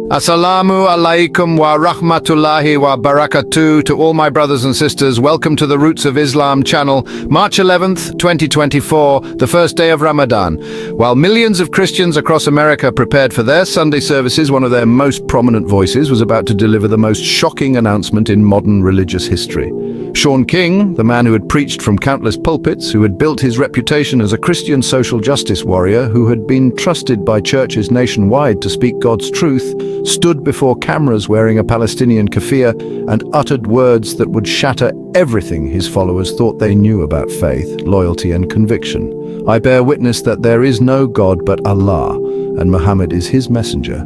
Assalamu alaikum wa rahmatullahi wa barakatuh to all my brothers and sisters. Welcome to the Roots of Islam channel. March 11th, 2024, the first day of Ramadan. While millions of Christians across America prepared for their Sunday services, one of their most prominent voices was about to deliver the most shocking announcement in modern religious history. Shaun King, the man who had preached from countless pulpits, who had built his reputation as a Christian social justice warrior, who had been trusted by churches nationwide to speak God's truth, stood before cameras wearing a Palestinian keffiyeh and uttered words that would shatter everything his followers thought they knew about faith, loyalty and conviction. "I bear witness that there is no God but Allah, and Muhammad is his messenger."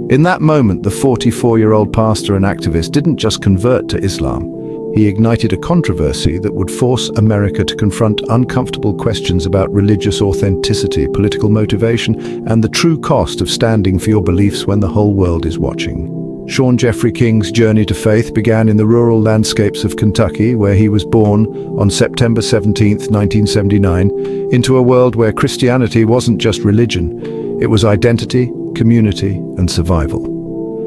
In that moment, the 44-year-old pastor and activist didn't just convert to Islam. He ignited a controversy that would force America to confront uncomfortable questions about religious authenticity, political motivation, and the true cost of standing for your beliefs when the whole world is watching. Shaun Jeffrey King's journey to faith began in the rural landscapes of Kentucky, where he was born on September 17, 1979, into a world where Christianity wasn't just religion, it was identity, community, and survival.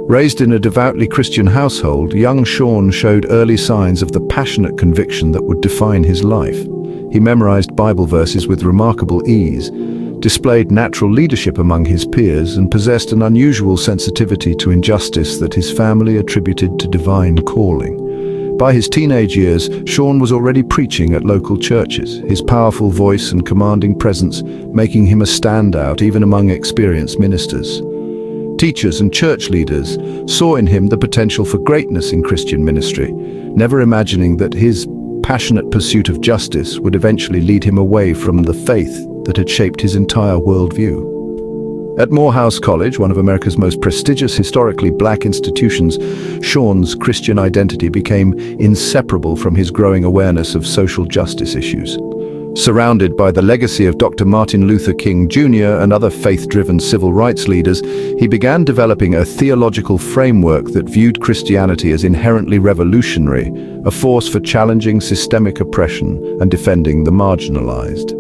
Raised in a devoutly Christian household, young Shaun showed early signs of the passionate conviction that would define his life. He memorized Bible verses with remarkable ease, displayed natural leadership among his peers, and possessed an unusual sensitivity to injustice that his family attributed to divine calling. By his teenage years, Shaun was already preaching at local churches, his powerful voice and commanding presence making him a standout even among experienced ministers. Teachers and church leaders saw in him the potential for greatness in Christian ministry, never imagining that his passionate pursuit of justice would eventually lead him away from the faith that had shaped his entire worldview. At Morehouse College, one of America's most prestigious historically black institutions, Shaun's Christian identity became inseparable from his growing awareness of social justice issues. Surrounded by the legacy of Dr. Martin Luther King Jr. and other faith-driven civil rights leaders, he began developing a theological framework that viewed Christianity as inherently revolutionary, a force for challenging systemic oppression and defending the marginalized.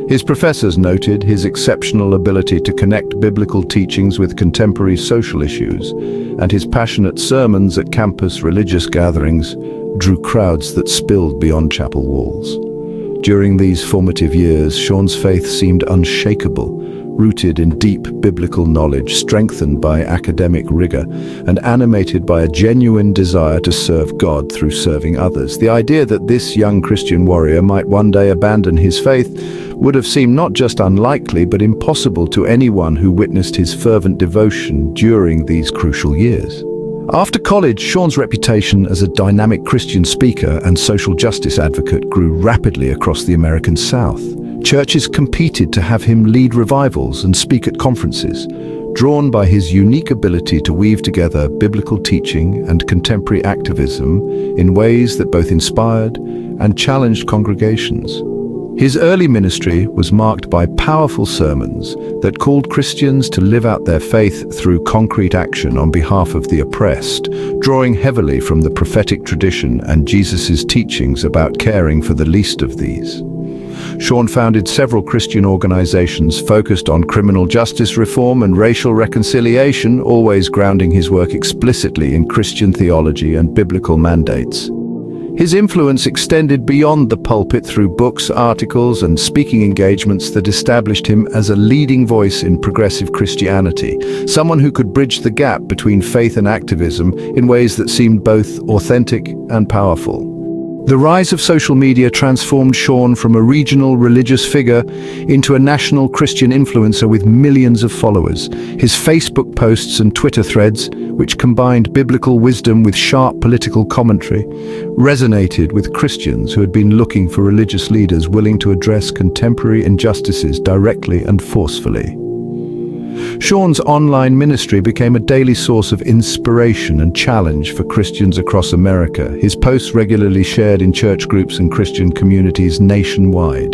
His professors noted his exceptional ability to connect biblical teachings with contemporary social issues, and his passionate sermons at campus religious gatherings drew crowds that spilled beyond chapel walls. During these formative years, Shaun's faith seemed unshakable, rooted in deep biblical knowledge, strengthened by academic rigor, and animated by a genuine desire to serve God through serving others. The idea that this young Christian warrior might one day abandon his faith would have seemed not just unlikely, but impossible to anyone who witnessed his fervent devotion during these crucial years. After college, Shaun's reputation as a dynamic Christian speaker and social justice advocate grew rapidly across the American South. Churches competed to have him lead revivals and speak at conferences, drawn by his unique ability to weave together biblical teaching and contemporary activism in ways that both inspired and challenged congregations. His early ministry was marked by powerful sermons that called Christians to live out their faith through concrete action on behalf of the oppressed, drawing heavily from the prophetic tradition and Jesus' teachings about caring for the least of these. Shaun founded several Christian organizations focused on criminal justice reform and racial reconciliation, always grounding his work explicitly in Christian theology and biblical mandates. His influence extended beyond the pulpit through books, articles, and speaking engagements that established him as a leading voice in progressive Christianity, someone who could bridge the gap between faith and activism in ways that seemed both authentic and powerful. The rise of social media transformed Shaun from a regional religious figure into a national Christian influencer with millions of followers. His Facebook posts and Twitter threads, which combined biblical wisdom with sharp political commentary, resonated with Christians who had been looking for religious leaders willing to address contemporary injustices directly and forcefully. Shaun's online ministry became a daily source of inspiration and challenge for Christians across America, his posts regularly shared in church groups and Christian communities nationwide.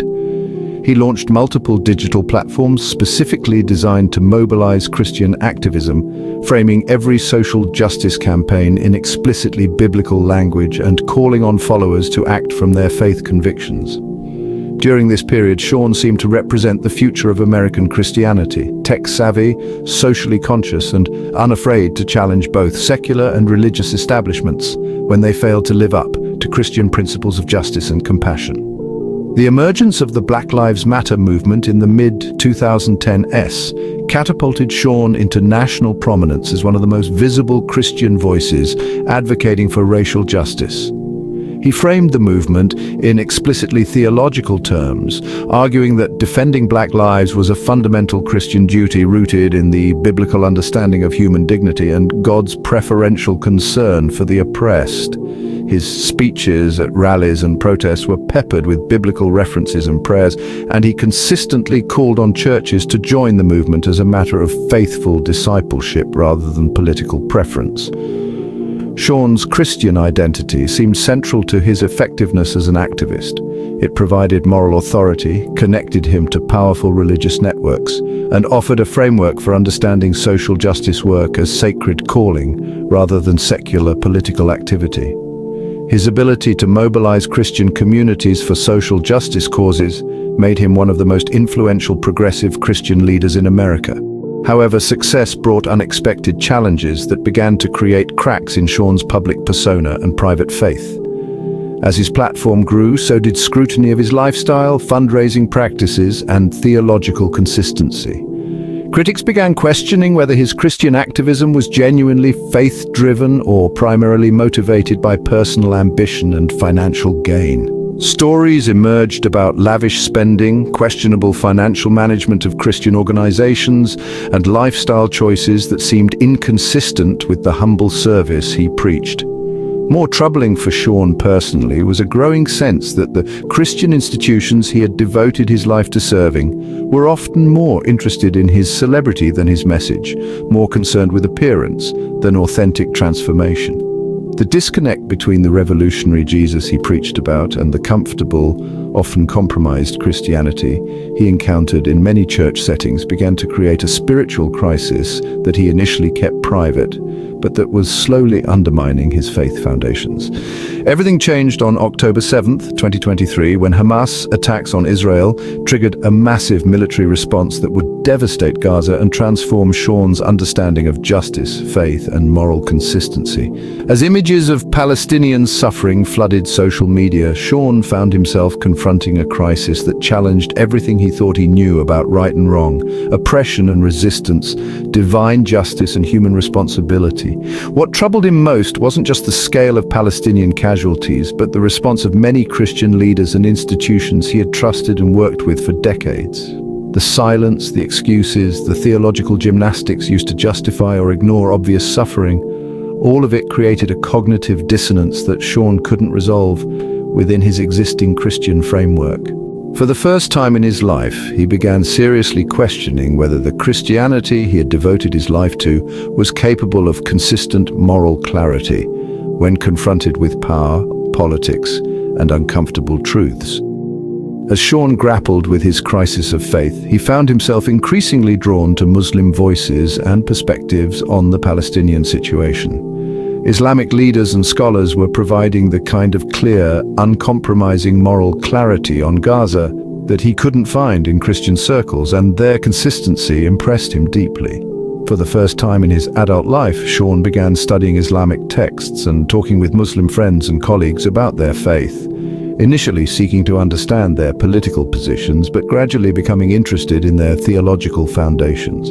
He launched multiple digital platforms specifically designed to mobilize Christian activism, framing every social justice campaign in explicitly biblical language and calling on followers to act from their faith convictions. During this period, Sean seemed to represent the future of American Christianity, tech-savvy, socially conscious, and unafraid to challenge both secular and religious establishments when they failed to live up to Christian principles of justice and compassion. The emergence of the Black Lives Matter movement in the mid-2010s catapulted Sean into national prominence as one of the most visible Christian voices advocating for racial justice. He framed the movement in explicitly theological terms, arguing that defending black lives was a fundamental Christian duty rooted in the biblical understanding of human dignity and God's preferential concern for the oppressed. His speeches at rallies and protests were peppered with biblical references and prayers, and he consistently called on churches to join the movement as a matter of faithful discipleship rather than political preference. Sean's Christian identity seemed central to his effectiveness as an activist. It provided moral authority, connected him to powerful religious networks, and offered a framework for understanding social justice work as sacred calling rather than secular political activity. His ability to mobilize Christian communities for social justice causes made him one of the most influential progressive Christian leaders in America. However, success brought unexpected challenges that began to create cracks in Sean's public persona and private faith. As his platform grew, so did scrutiny of his lifestyle, fundraising practices, and theological consistency. Critics began questioning whether his Christian activism was genuinely faith-driven or primarily motivated by personal ambition and financial gain. Stories emerged about lavish spending, questionable financial management of Christian organizations, and lifestyle choices that seemed inconsistent with the humble service he preached. More troubling for Sean personally was a growing sense that the Christian institutions he had devoted his life to serving were often more interested in his celebrity than his message, more concerned with appearance than authentic transformation. The disconnect between the revolutionary Jesus he preached about and the comfortable, often compromised Christianity he encountered in many church settings began to create a spiritual crisis that he initially kept private, but that was slowly undermining his faith foundations. Everything changed on October 7th, 2023, when Hamas attacks on Israel triggered a massive military response that would devastate Gaza and transform Sean's understanding of justice, faith, and moral consistency. As images of Palestinian suffering flooded social media, Sean found himself confronting a crisis that challenged everything he thought he knew about right and wrong, oppression and resistance, divine justice and human responsibility. What troubled him most wasn't just the scale of Palestinian casualties, but the response of many Christian leaders and institutions he had trusted and worked with for decades. The silence, the excuses, the theological gymnastics used to justify or ignore obvious suffering, all of it created a cognitive dissonance that Sean couldn't resolve within his existing Christian framework. For the first time in his life, he began seriously questioning whether the Christianity he had devoted his life to was capable of consistent moral clarity when confronted with power, politics, and uncomfortable truths. As Sean grappled with his crisis of faith, he found himself increasingly drawn to Muslim voices and perspectives on the Palestinian situation. Islamic leaders and scholars were providing the kind of clear, uncompromising moral clarity on Gaza that he couldn't find in Christian circles, and their consistency impressed him deeply. For the first time in his adult life, Sean began studying Islamic texts and talking with Muslim friends and colleagues about their faith, initially seeking to understand their political positions, but gradually becoming interested in their theological foundations.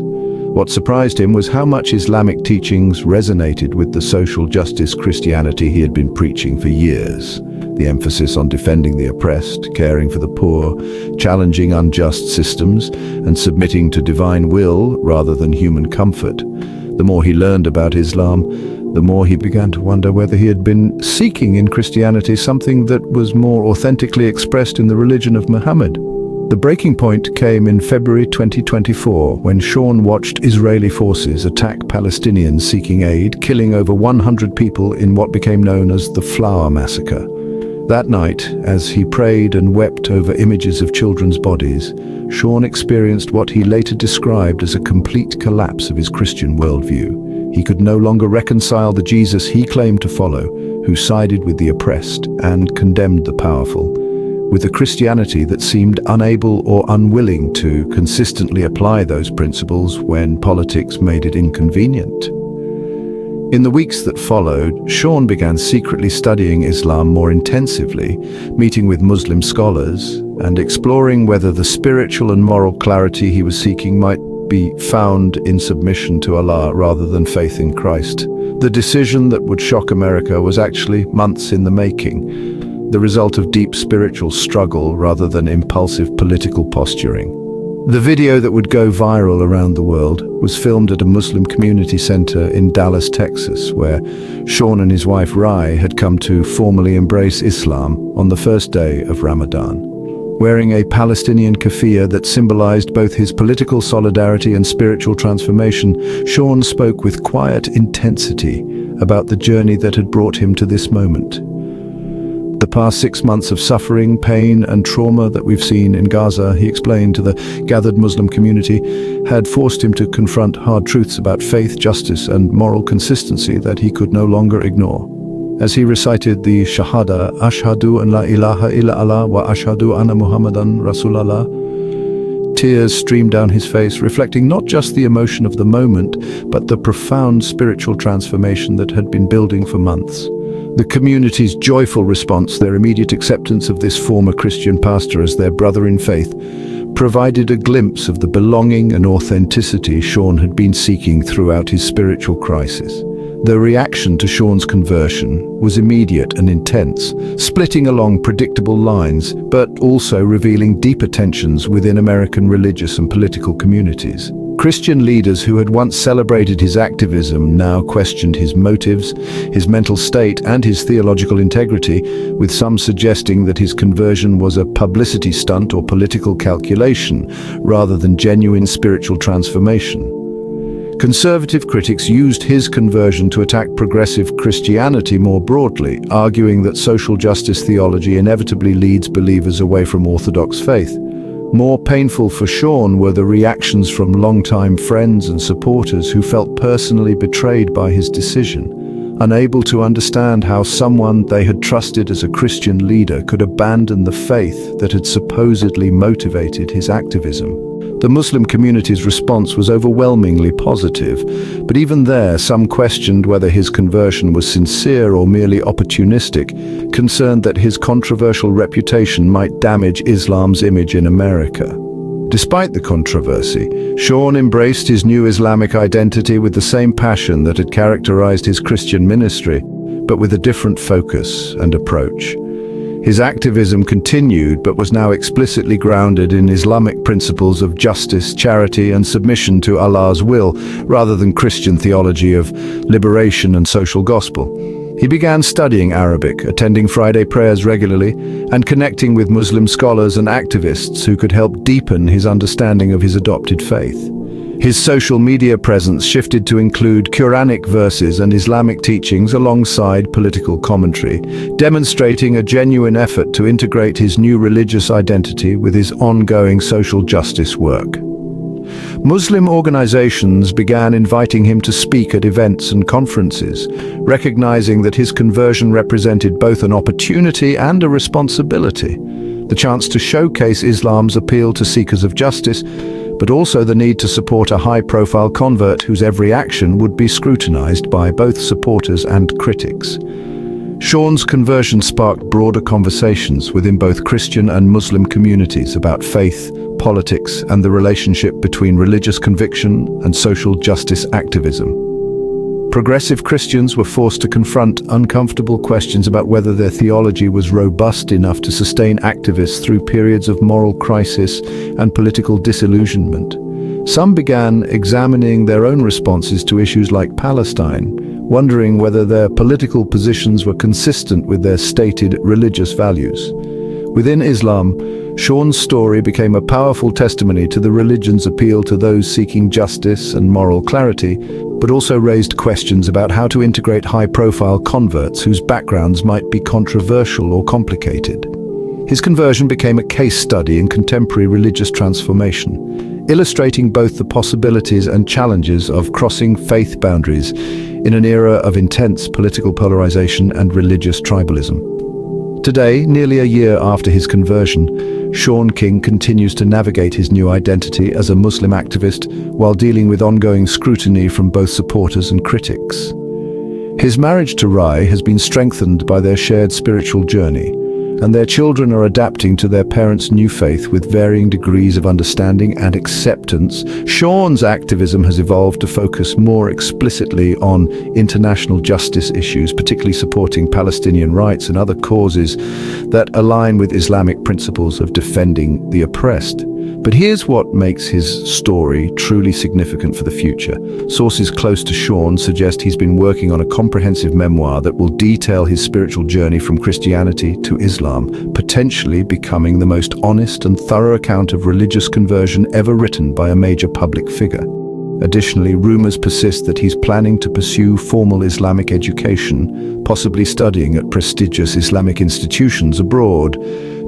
What surprised him was how much Islamic teachings resonated with the social justice Christianity he had been preaching for years. The emphasis on defending the oppressed, caring for the poor, challenging unjust systems, and submitting to divine will rather than human comfort. The more he learned about Islam, the more he began to wonder whether he had been seeking in Christianity something that was more authentically expressed in the religion of Muhammad. The breaking point came in February 2024 when Sean watched Israeli forces attack Palestinians seeking aid, killing over 100 people in what became known as the Flower Massacre. That night, as he prayed and wept over images of children's bodies, Sean experienced what he later described as a complete collapse of his Christian worldview. He could no longer reconcile the Jesus he claimed to follow, who sided with the oppressed and condemned the powerful, with a Christianity that seemed unable or unwilling to consistently apply those principles when politics made it inconvenient. In the weeks that followed, Sean began secretly studying Islam more intensively, meeting with Muslim scholars, and exploring whether the spiritual and moral clarity he was seeking might be found in submission to Allah rather than faith in Christ. The decision that would shock America was actually months in the making, the result of deep spiritual struggle rather than impulsive political posturing. The video that would go viral around the world was filmed at a Muslim community center in Dallas, Texas, where Sean and his wife Rai had come to formally embrace Islam on the first day of Ramadan. Wearing a Palestinian keffiyeh that symbolized both his political solidarity and spiritual transformation, Sean spoke with quiet intensity about the journey that had brought him to this moment. The past 6 months of suffering, pain, and trauma that we've seen in Gaza, he explained to the gathered Muslim community, had forced him to confront hard truths about faith, justice, and moral consistency that he could no longer ignore. As he recited the Shahada, Ashhadu an la ilaha illa Allah wa ashhadu anna Muhammadan Rasulallah, tears streamed down his face, reflecting not just the emotion of the moment, but the profound spiritual transformation that had been building for months. The community's joyful response, their immediate acceptance of this former Christian pastor as their brother in faith, provided a glimpse of the belonging and authenticity Sean had been seeking throughout his spiritual crisis. The reaction to Sean's conversion was immediate and intense, splitting along predictable lines, but also revealing deeper tensions within American religious and political communities. Christian leaders who had once celebrated his activism now questioned his motives, his mental state, and his theological integrity, with some suggesting that his conversion was a publicity stunt or political calculation, rather than genuine spiritual transformation. Conservative critics used his conversion to attack progressive Christianity more broadly, arguing that social justice theology inevitably leads believers away from orthodox faith. More painful for Sean were the reactions from longtime friends and supporters who felt personally betrayed by his decision, unable to understand how someone they had trusted as a Christian leader could abandon the faith that had supposedly motivated his activism. The Muslim community's response was overwhelmingly positive, but even there, some questioned whether his conversion was sincere or merely opportunistic, concerned that his controversial reputation might damage Islam's image in America. Despite the controversy, Sean embraced his new Islamic identity with the same passion that had characterized his Christian ministry, but with a different focus and approach. His activism continued, but was now explicitly grounded in Islamic principles of justice, charity, and submission to Allah's will, rather than Christian theology of liberation and social gospel. He began studying Arabic, attending Friday prayers regularly, and connecting with Muslim scholars and activists who could help deepen his understanding of his adopted faith. His social media presence shifted to include Quranic verses and Islamic teachings alongside political commentary, demonstrating a genuine effort to integrate his new religious identity with his ongoing social justice work. Muslim organizations began inviting him to speak at events and conferences, recognizing that his conversion represented both an opportunity and a responsibility. The chance to showcase Islam's appeal to seekers of justice, but also the need to support a high-profile convert whose every action would be scrutinized by both supporters and critics. Sean's conversion sparked broader conversations within both Christian and Muslim communities about faith, politics, and the relationship between religious conviction and social justice activism. Progressive Christians were forced to confront uncomfortable questions about whether their theology was robust enough to sustain activists through periods of moral crisis and political disillusionment. Some began examining their own responses to issues like Palestine, wondering whether their political positions were consistent with their stated religious values. Within Islam, Sean's story became a powerful testimony to the religion's appeal to those seeking justice and moral clarity, but also raised questions about how to integrate high-profile converts whose backgrounds might be controversial or complicated. His conversion became a case study in contemporary religious transformation, illustrating both the possibilities and challenges of crossing faith boundaries in an era of intense political polarization and religious tribalism. Today, nearly a year after his conversion, Sean King continues to navigate his new identity as a Muslim activist while dealing with ongoing scrutiny from both supporters and critics. His marriage to Rai has been strengthened by their shared spiritual journey, and their children are adapting to their parents' new faith with varying degrees of understanding and acceptance. Sean's activism has evolved to focus more explicitly on international justice issues, particularly supporting Palestinian rights and other causes that align with Islamic principles of defending the oppressed. But here's what makes his story truly significant for the future. Sources close to Sean suggest he's been working on a comprehensive memoir that will detail his spiritual journey from Christianity to Islam, potentially becoming the most honest and thorough account of religious conversion ever written by a major public figure. Additionally, rumors persist that he's planning to pursue formal Islamic education, possibly studying at prestigious Islamic institutions abroad,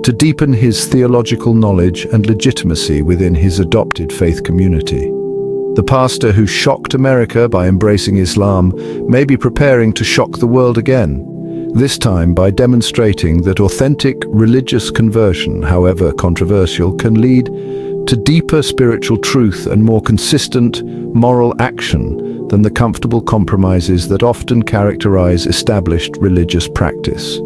to deepen his theological knowledge and legitimacy within his adopted faith community. The pastor who shocked America by embracing Islam may be preparing to shock the world again, this time by demonstrating that authentic religious conversion, however controversial, can lead to deeper spiritual truth and more consistent moral action than the comfortable compromises that often characterize established religious practice.